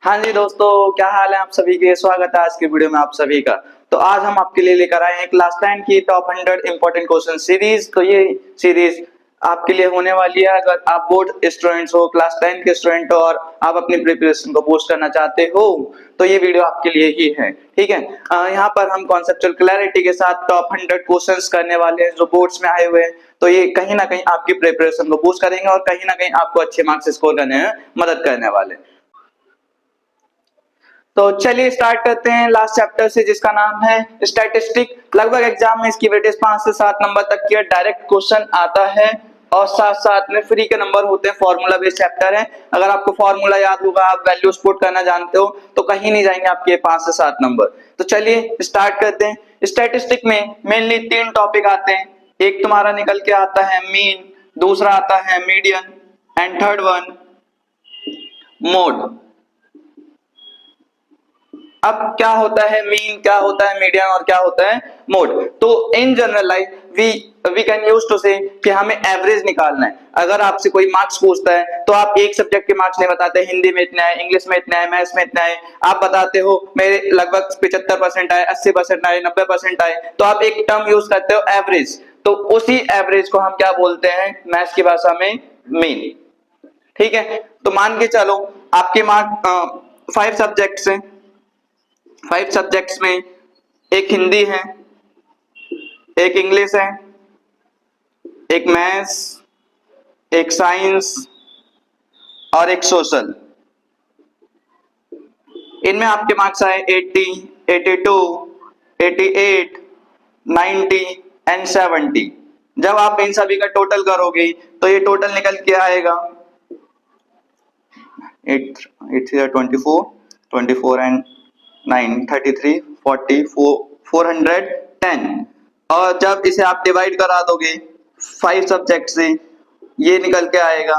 हाँ जी दोस्तों, क्या हाल है आप सभी के। स्वागत है आज की वीडियो में आप सभी का। तो आज हम आपके लिए लेकर आए हैं क्लास 10 की टॉप 100 इंपॉर्टेंट क्वेश्चन सीरीज। तो ये सीरीज आपके लिए होने वाली है अगर आप बोर्ड स्टूडेंट्स हो, क्लास 10 के स्टूडेंट हो और आप अपनी प्रिपरेशन को बूस्ट करना चाहते हो तो ये वीडियो आपके लिए ही है। ठीक है, यहाँ पर हम कॉन्सेप्चुअल क्लैरिटी के साथ टॉप 100 क्वेश्चंस करने वाले हैं जो बोर्ड्स में आए हुए हैं। तो ये कहीं ना कहीं आपकी प्रिपरेशन को बूस्ट करेंगे और कहीं ना कहीं आपको अच्छे मार्क्स स्कोर करने में मदद करने वाले। तो चलिए स्टार्ट करते हैं लास्ट चैप्टर से जिसका नाम है स्टैटिस्टिक। लगभग एग्जाम में इसकी वेटेज 5 से 7 नंबर तक की डायरेक्ट क्वेश्चन आता है और साथ साथ में फ्री के नंबर होते हैं। फॉर्मूला बेस्ड चैप्टर है, अगर आपको फॉर्मूला याद होगा, आप वैल्यू पुट करना जानते हो तो कहीं नहीं जाएंगे आपके 5 से 7 नंबर। तो चलिए स्टार्ट करते हैं। स्टैटिस्टिक में मेनली 3 टॉपिक आते हैं। एक तुम्हारा निकल के आता है मीन, दूसरा आता है median and third one mod. अब क्या होता है मीन, क्या होता है मीडियन और क्या होता है मोड। तो in general life we can use to say कि हमें एवरेज निकालना है। अगर आपसे कोई मार्क्स पूछता है तो आप एक सब्जेक्ट के मार्क्स नहीं बताते, हिंदी में इतना है, इंग्लिश में इतना है, मैथ्स में इतना है, आप बताते हो मेरे लगभग 75% आए, 80% आए, 90% आए, तो आप एक टर्म यूज करते हो एवरेज। तो उसी एवरेज को हम क्या बोलते हैं मैथ्स की भाषा में, मीन। ठीक है, तो मान के चलो आपके मार्क 5 सब्जेक्ट्स हैं। 5 सब्जेक्ट्स में एक हिंदी है, एक इंग्लिश है, एक मैथ्स, एक साइंस और एक सोशल। इनमें आपके मार्क्स आए 80, 82, 88, 90 एंड 70। जब आप इन सभी का टोटल करोगे तो ये टोटल निकल के आएगा 8 8 24 24 एंड 9 33 40 410। और जब इसे आप डिवाइड करा दोगे 5 सब्जेक्ट से ये निकल के आएगा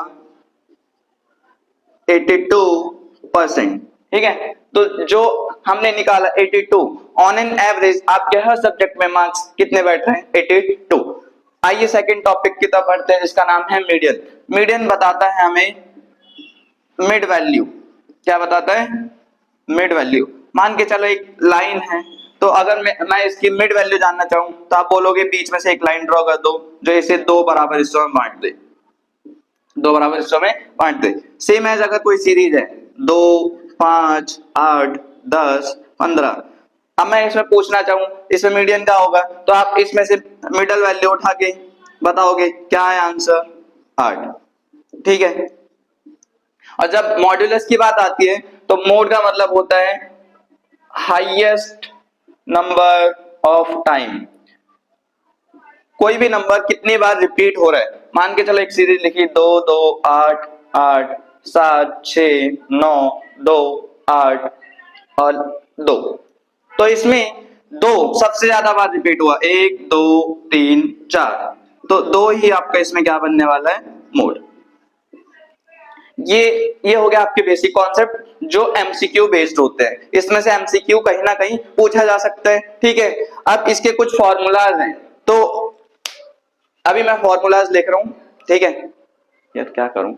82%। ठीक है, तो जो हमने निकाला 82 ऑन एन एवरेज आपके हर सब्जेक्ट में मार्क्स कितने बैठ रहे हैं 82। आइए सेकंड टॉपिक की तरफ बढ़ते हैं जिसका नाम है मीडियन। मीडियन बताता है हमें मिड वैल्यू। क्या बताता है? Mid value. मान के चलो एक लाइन है, तो अगर मैं इसकी मिड वैल्यू जानना चाहूं तो आप बोलोगे बीच में से एक लाइन ड्रॉ कर दो जो इसे 2 बराबर हिस्सों में बांट दे, 2 बराबर हिस्सों में बांट दे। सेम एज अगर कोई सीरीज है 2 5 8 10 15, अब मैं इसमें पूछना चाहूं इसमें मीडियन क्या होगा तो आप इसमें से मिडल वैल्यू उठा के बताओगे क्या है आंसर 8। ठीक है, और जब मॉड्यूलस की बात आती है तो मोड का मतलब होता है हाईएस्ट नंबर ऑफ टाइम। कोई भी नंबर कितनी बार रिपीट हो रहा है। मान के चलो एक सीरीज लिखी 2 2 8 8 7 6 9 2 8 और 2, तो इसमें 2 सबसे ज्यादा बार रिपीट हुआ, 1 2 3 4, तो 2 ही आपका इसमें क्या बनने वाला है मोड। ये हो गया आपके बेसिक कॉन्सेप्ट जो एमसीक्यू बेस्ड होते हैं। इसमें से एमसीक्यू कहीं ना कहीं पूछा जा सकता है। ठीक है, अब इसके कुछ फॉर्मूलाज हैं, तो अभी मैं फॉर्मूलाज लिख रहा हूं। ठीक है, यार क्या करूं,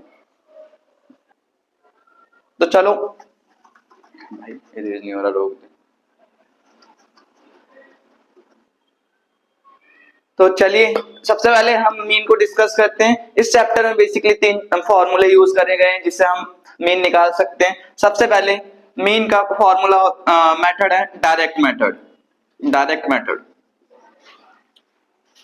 तो चलो भाई इरेज नहीं हो रहा, रोक दे। तो चलिए सबसे पहले हम मीन को डिस्कस करते हैं। इस चैप्टर में बेसिकली 3 फॉर्मूले यूज करे गए हैं जिससे हम मीन निकाल सकते हैं। सबसे पहले मीन का फॉर्मूला मेथड है direct method. Direct method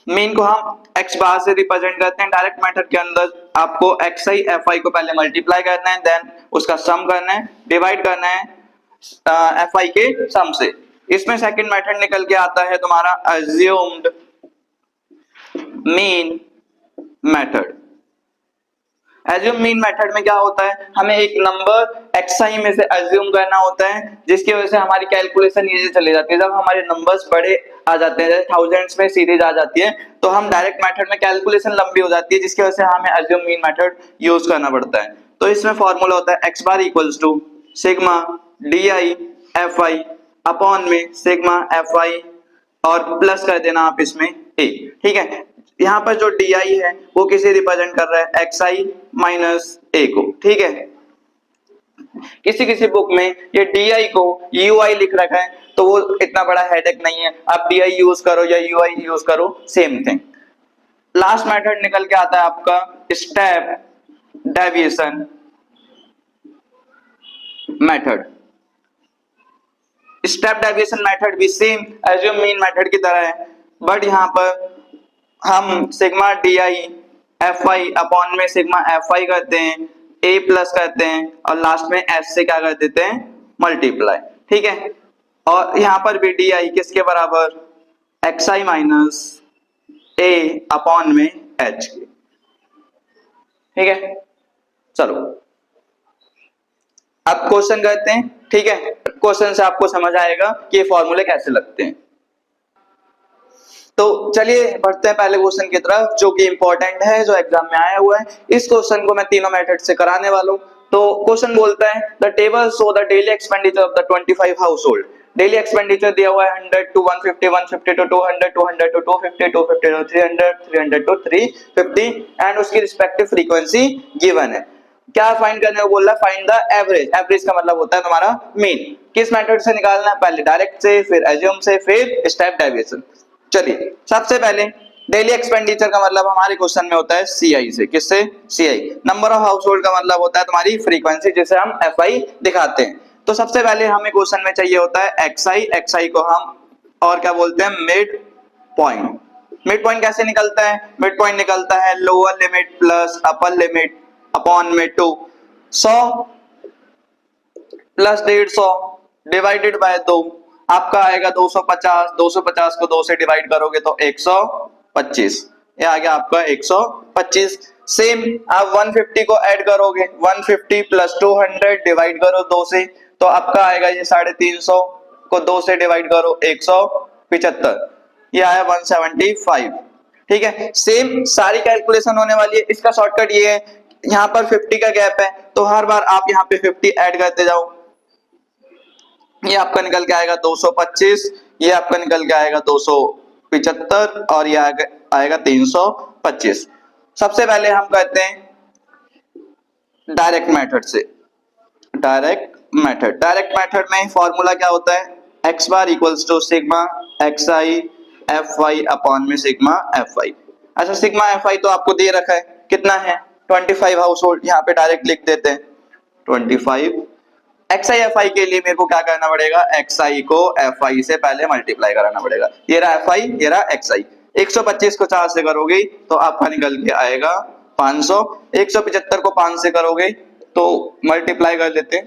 mean को हम x बार से रिप्रेजेंट करते हैं। डायरेक्ट मेथड के अंदर आपको xi fi को पहले मल्टीप्लाई करना है, देन उसका सम करना है, डिवाइड करना है fi के सम से। इसमें सेकंड मेथड निकल के आता है तुम्हारा assumed mean method. Assume mean method में क्या होता है, हमें एक नंबर xi में से अज्यूम करना होता है जिसकी वजह से हमारी कैलकुलेशन इजी चली जाती है। जब हमारे नंबर्स बड़े आ जाते हैं, जैसे थाउजेंड्स में सीरीज आ जाती है, तो हम डायरेक्ट मेथड में कैलकुलेशन लंबी हो जाती है जिसकी वजह से हमें अज्यूम मीन मेथड यूज करना पड़ता है। तो इसमें फॉर्मूला होता है x bar equals to sigma di fi upon में सिग्मा fi और प्लस कर देना आप इसमें a। ठीक है, यहाँ पर जो di है वो किसे रिप्रेजेंट कर रहा है xi माइनस a को। ठीक है, किसी किसी बुक में ये DI को UI लिख रखा है, तो वो इतना बड़ा हेडेक नहीं है, आप DI यूज करो या UI यूज करो, सेम थिंग। लास्ट मेथड निकल के आता है आपका step deviation method. Step deviation method भी सेम एज्यूम मीन मेथड की तरह है, बट यहां पर हम सिग्मा DI FI अपॉन में सिग्मा FI करते हैं, A प्लस करते हैं और लास्ट में S से क्या कर देते हैं, मल्टीप्लाई। ठीक है, और यहां पर भी DI किसके बराबर, XI माइनस A अपॉन में H के। ठीक है, चलो अब क्वेश्चन करते हैं। ठीक है, क्वेश्चन से आपको समझ आएगा कि ये फॉर्मूले कैसे लगते हैं। तो चलिए बढ़ते हैं पहले क्वेश्चन की तरफ, जो कि इंपॉर्टेंट है, जो एग्जाम में आया हुआ है। इस क्वेश्चन को मैं तीनों मेथड से कराने वाला हूं। तो क्वेश्चन बोलता है the table show the daily expenditure of the 25 house hold. Daily expenditure दिया हुआ है 100 to 150, 150 to 200, 200 to 250, 250 to 300, 300 to 350 and उसकी रिस्पेक्टिव फ्रीक्वेंसी गिवन है। क्या फाइंड करने को बोल रहा है, फाइंड द एवरेज। एवरेज का मतलब होता है तुम्हारा मीन। किस मेथड से निकालना है, पहले डायरेक्ट से, फिर एज्यूम से, फिर स्टेप डेविएशन। चलिए सबसे पहले डेली एक्सपेंडिचर का मतलब हमारे क्वेश्चन में होता है CI से। किससे, CI। Number of house hold का मतलब होता है तुम्हारी फ्रीक्वेंसी, जिसे हम FI दिखाते हैं। तो सबसे पहले हमें क्वेश्चन में चाहिए होता है XI। XI को हम और क्या बोलते हैं, मिड पॉइंट। मिड पॉइंट कैसे निकलता है, मिड पॉइंट निकलता है lower limit plus upper limit upon में 2, 100 प्लस 150 डिवाइडेड बाय 2, आपका आएगा 250। 250 को 2 से डिवाइड करोगे तो 125, ये आ गया आपका 125। सेम आप 150 को ऐड करोगे, 150 प्लस 200 डिवाइड करो 2 से, तो आपका आएगा ये 350 को 2 से डिवाइड करो 175, ये आया 175। ठीक है, सेम सारी कैलकुलेशन होने वाली है। इसका शॉर्टकट ये है, यहाँ पर 50 का गैप है, तो हर बार आप यहाँ पे 50 ऐड करते जाओ। ये आपका निकल के आएगा 225, ये आपका निकल के आएगा 275 और ये आएगा 325। सबसे पहले हम कहते हैं डायरेक्ट मेथड से। डायरेक्ट मेथड में फॉर्मूला क्या होता है, x bar equals to sigma XI FI upon में सिग्मा FI। अच्छा, सिग्मा FI तो आपको दे रखा है, कितना है 25 हाउस होल्ड, यहाँ पे डायरेक्ट लिख देते हैं 25। XI FI के लिए मेरे को क्या करना पड़ेगा, XI को FI से पहले मल्टीप्लाई कराना पड़ेगा। ये रहा FI, ये रहा XI। 125 को 4 से करोगे तो आपका निकल के आएगा 500। 175 को 5 से करोगे तो मल्टीप्लाई कर लेते हैं,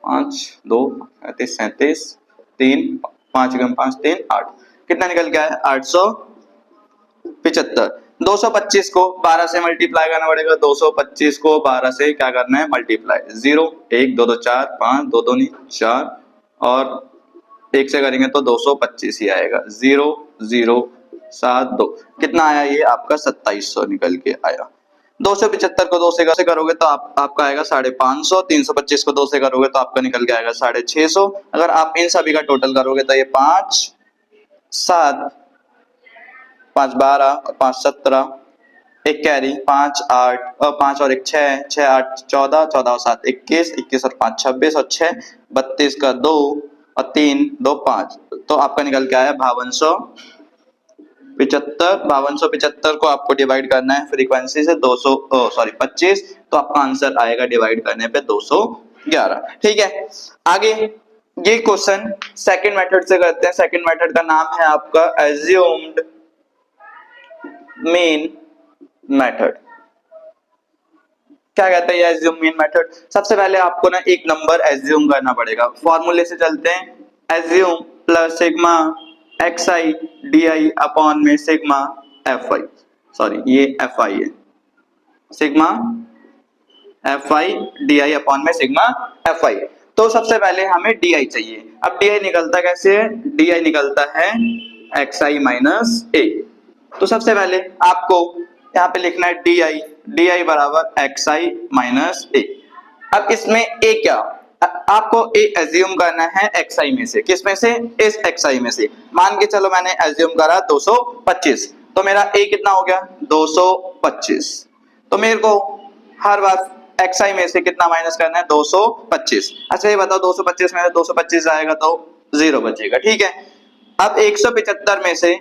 5 2 37 37 3 5 5 3 8, कितना निकल के आया 875। 225 को 12 से मल्टीप्लाई करना पड़ेगा, 225 को 12 से क्या करना है, मल्टीप्लाई। 0 1 2 2 4 5 2 2 4 और 1 से करेंगे तो 225 ही आएगा। 0 0 7 2, कितना आया, ये आपका 2700 निकल के आया। 275 को 2 से करोगे तो आपका आएगा 550। 325 को 2 से करोगे तो आपका निकल के आएगा 650। अगर आप इन सभी का टोटल करोगे तो ये 5 7 5 12 और 5 17, एक कैरी 5 8 और 5 और 1 6 6 8 14 14 और 7 21 21 और 5 26 और 6 32 का 2 और 3 2 5, तो आपका निकल के आया 5275। 5275 को आपको डिवाइड करना है फ्रीक्वेंसी से 25, तो आपका आंसर आएगा डिवाइड करने पे 211। ठीक है, आगे ये क्वेश्चन सेकंड मेथड से करते हैं। सेकंड मेथड का नाम है आपका एज्यूम्ड मीन मेथड। क्या कहते हैं ये एज्यूम मीन मेथड, सबसे पहले आपको ना एक नंबर एज्यूम करना पड़ेगा। फॉर्मूले से चलते हैं, assume plus sigma XI DI upon में सिग्मा FI, सॉरी ये FI है, सिग्मा FI DI अपॉन में सिग्मा FI। तो सबसे पहले हमें DI चाहिए। अब DI निकलता कैसे है, DI निकलता है XI माइनस A। तो सबसे पहले आपको यहाँ पे लिखना है DI बराबर XI माइनस A। अब इसमें A क्या, आपको A एज्यूम करना है XI में से। किस में से, इस XI में से। मान के चलो मैंने एज्यूम करा 225, तो मेरा A कितना हो गया 225। तो मेरे को हर बार xi में से कितना माइनस करना है 225। अच्छा ये बताओ 225 में से 225 जाएगा तो 0 बचेगा, ठीक है। अब 175 में से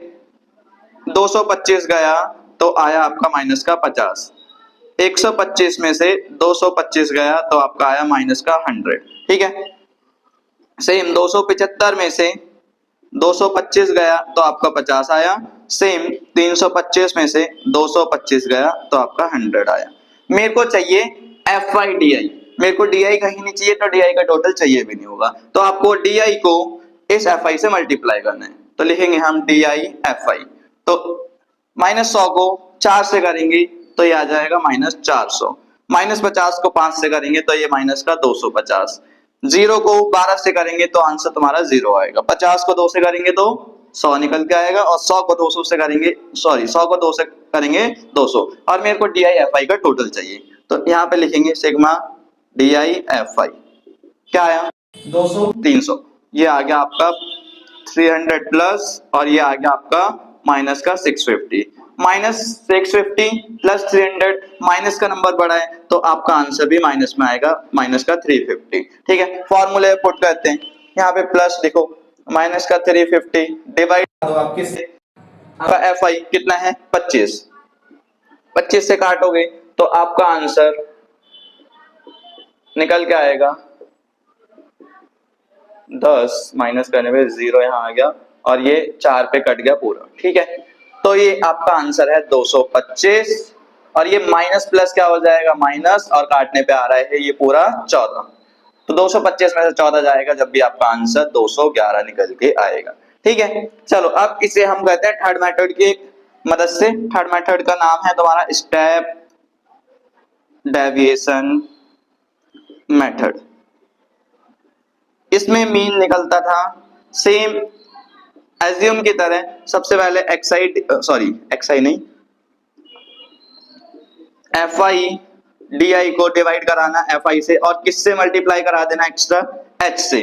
225 गया तो आया आपका माइनस का 50। 125 में से 225 गया तो आपका आया माइनस का 100, ठीक है। सेम 275 में से 225 गया तो आपका 50 आया। सेम 325 में से 225 गया तो आपका 100 आया। मेरे को चाहिए FI DI, मेरे को DI कहीं नहीं चाहिए तो DI का टोटल चाहिए भी नहीं होगा, तो आपको DI को इस FI से मल्टीप्लाई करना है। तो लिखेंगे हम DI FI, तो -100 को 4 से करेंगे तो ये आ जाएगा -400, -50 को 5 से करेंगे तो ये माइनस का 250, 0 को 12 से करेंगे तो आंसर तुम्हारा 0 आएगा, 50 को 2 से करेंगे तो 100 निकल के आएगा, और 100 को 200 से करेंगे, सॉरी 100 को 2 से करेंगे 200, और मेरे को DI FI का टोटल चाहिए। तो यहाँ पे लिखेंगे सिग्मा DI FI, क्या आया 200 300, ये आ गया आपका 300 प्लस, और ये आ गया आपका माइनस का 650, -650 प्लस 300, माइनस का नंबर बड़ा है तो आपका आंसर भी माइनस में आएगा, माइनस का 350, ठीक है। फॉर्मूले पुट करते हैं, यहाँ पे प्लस लिखो, माइनस का 350 डिवाइड दो आप किससे, आपका FI कितना है 25, 25 से काटोगे तो आपका आंसर निकल के आएगा 10, माइनस करने पे 0 यहाँ आ गया, और ये 4 पे कट गया पूरा, ठीक है। तो ये आपका आंसर है 225, और ये माइनस प्लस क्या हो जाएगा माइनस, और काटने पे आ रहा है ये पूरा 14, तो 225 में से 14 जाएगा जब भी आपका आंसर 211 निकल के आएगा, ठीक है। चलो अब इसे हम कहते हैं थर्ड मेथड की मदद से। थर्ड मेथड का नाम है तुम्हारा स्टेप डेविएशन मेथड। इसमें मीन निकलता था सेम एज्यूम की तरह, सबसे पहले एक्साई नहीं, FI DI को डिवाइड कराना FI से, और किससे मल्टीप्लाई करा देना एक्स्ट्रा H से।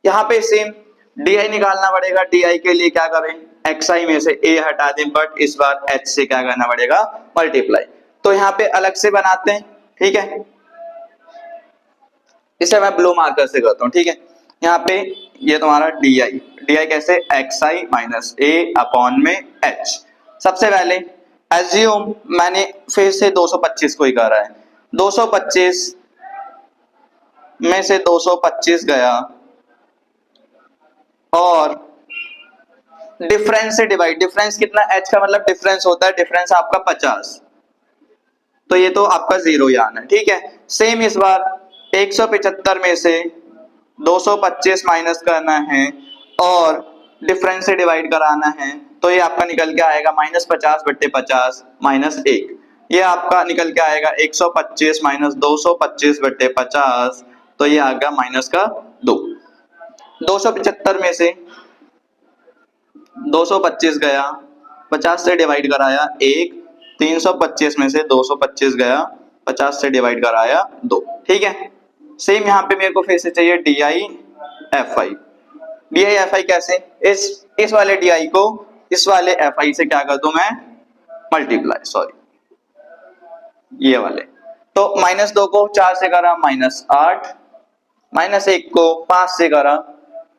यहाँ पे सेम DI निकालना पड़ेगा, DI के लिए क्या करें XI में से A हटा दें, बट इस बार H से क्या करना पड़ेगा मल्टीप्लाई, तो यहाँ पे अलग से बनाते हैं, ठीक है। इसे मैं ब्लू मार्कर से करता हूँ, ठीक है। यहाँ पे ये तुम्हारा DI कैसे XI माइनस A अपॉन में H। सबसे पहले एज्यूम मैंने फिर से 225 को ही करा है, 225 में से 225 गया और डिफरेंस से डिवाइड, डिफरेंस कितना H का मतलब डिफरेंस होता है, डिफरेंस आपका 50, तो ये तो आपका 0 ही आना है, ठीक है। सेम इस बार 175 में से 225 माइनस करना है और डिफरेंस से डिवाइड कराना है, तो ये आपका निकल के आएगा -50 बट्टे 50 -1, ये आपका निकल के आएगा 125 माइनस 225 बट्टे 50, तो ये आ गया माइनस का 2। 275 में से 225 गया, 50 से डिवाइड कराया 1, 325 में से 225 गया, 50 से डिवाइड कराया 2, ठीक है। सेम यहाँ पे मेरे को फिर से चाहिए DI FI कैसे, इस वाले DI को इस वाले FI से क्या कर दूं मैं मल्टीप्लाई, सॉरी ये वाले, तो -2 को 4 से करा -8, -1 को 5 से करा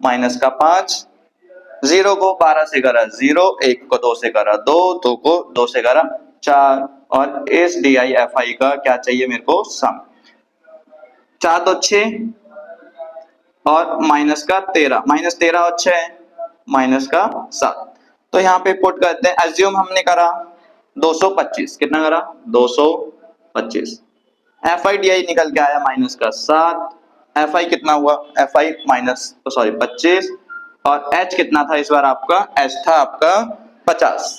माइनस का 5, 0 को 12 से करा 0, 1 को 2 से करा 2, 2 को 2 से करा 4, और इस DI FI का क्या चाहिए मेरे को सम, 4 तो 6 और माइनस का 13, -13 और 6 माइनस का 7, तो यहाँ पे पुट करते हैं। एज्यूम हमने करा 225, कितना करा 225, FI DI निकल के आया माइनस का 7, FI कितना हुआ FI -25, और H कितना था इस बार आपका, H था आपका 50,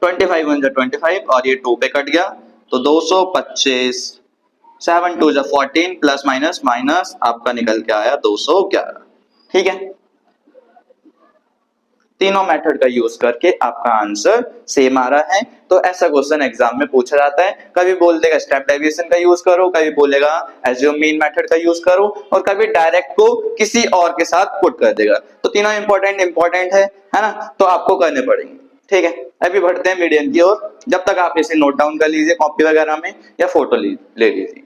25 1 जा 25 और ये 2 पे कट गया, तो 225, 7 2 जा 14 प्लस माइनस माइनस आपका निकल के आया 211, ठीक है। तीनों मेथड का यूज करके आपका आंसर सेम आ रहा है, तो ऐसा क्वेश्चन एग्जाम में पूछा जाता है। कभी बोल देगा स्टेप डेविएशन का यूज करो, कभी बोलेगा एज्यूम मीन मेथड का यूज करो, और कभी डायरेक्ट को किसी और के साथ पुट कर देगा, तो तीनों इंपॉर्टेंट है ना, तो आपको करने पड़ेंगे। ठीक है, अभी बढ़ते हैं मीडियन की ओर। जब तक आप इसे नोट डाउन कर लीजिए कॉपी वगैरह में या फोटो ले लीजिए।